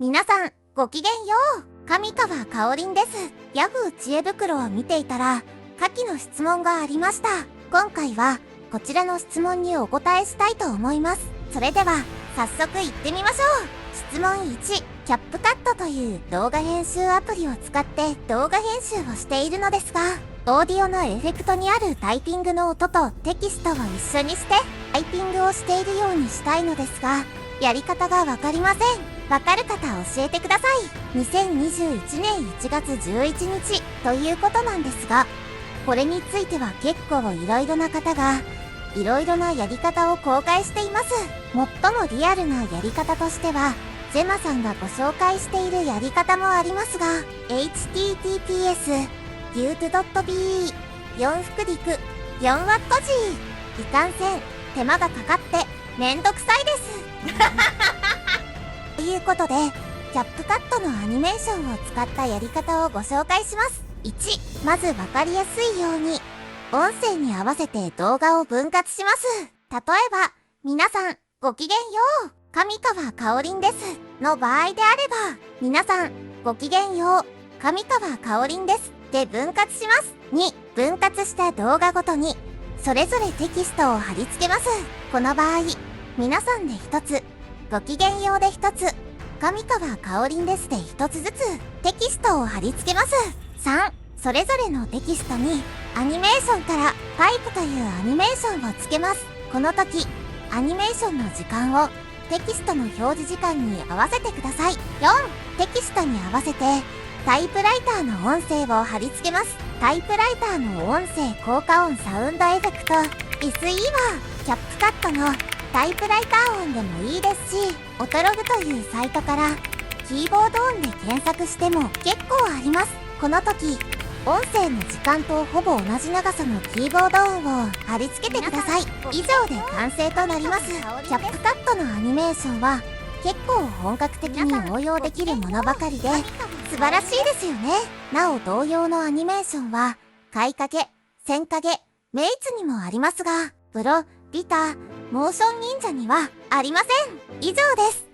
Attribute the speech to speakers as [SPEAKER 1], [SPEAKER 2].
[SPEAKER 1] 皆さん、ごきげんよう。上川かおりんです。ヤフー知恵袋を見ていたら、下記の質問がありました。今回は、こちらの質問にお答えしたいと思います。それでは、早速行ってみましょう。質問1、キャップカットという動画編集アプリを使って動画編集をしているのですが、オーディオのエフェクトにあるタイピングの音とテキストを一緒にして、タイピングをしているようにしたいのですが、やり方がわかりません。わかる方教えてください。2021年1月11日ということなんですが、これについては結構いろいろな方が、いろいろなやり方を公開しています。最もリアルなやり方としては、ゼマさんがご紹介しているやり方もありますが、https gute.be 4福陸 4W いかんせん手間がかかってめんどくさいですということで、キャップカットのアニメーションを使ったやり方をご紹介します。1、まずわかりやすいように音声に合わせて動画を分割します。例えば、皆さんごきげんよう、上川かおりんですの場合であれば、皆さんごきげんよう、上川かおりんですで分割します。2、分割した動画ごとにそれぞれテキストを貼り付けます。この場合、皆さんで1つ、ごきげんようで1つ、上川かおりんですで1つずつテキストを貼り付けます。3、それぞれのテキストにアニメーションからパイプというアニメーションをつけます。この時、アニメーションの時間をテキストの表示時間に合わせてください。4、テキストに合わせてタイプライターの音声を貼り付けます。タイプライターの音声効果音サウンドエフェクト SE はキャップカットのタイプライター音でもいいですし、オトログというサイトからキーボード音で検索しても結構あります。この時、音声の時間とほぼ同じ長さのキーボード音を貼り付けてください。以上で完成となります。キャップカットのアニメーションは結構本格的に応用できるものばかりで素晴らしいですよね。なお同様のアニメーションは買いかけ、線かけ、メイツにもありますが、プロ、ビタ、モーション忍者にはありません。以上です。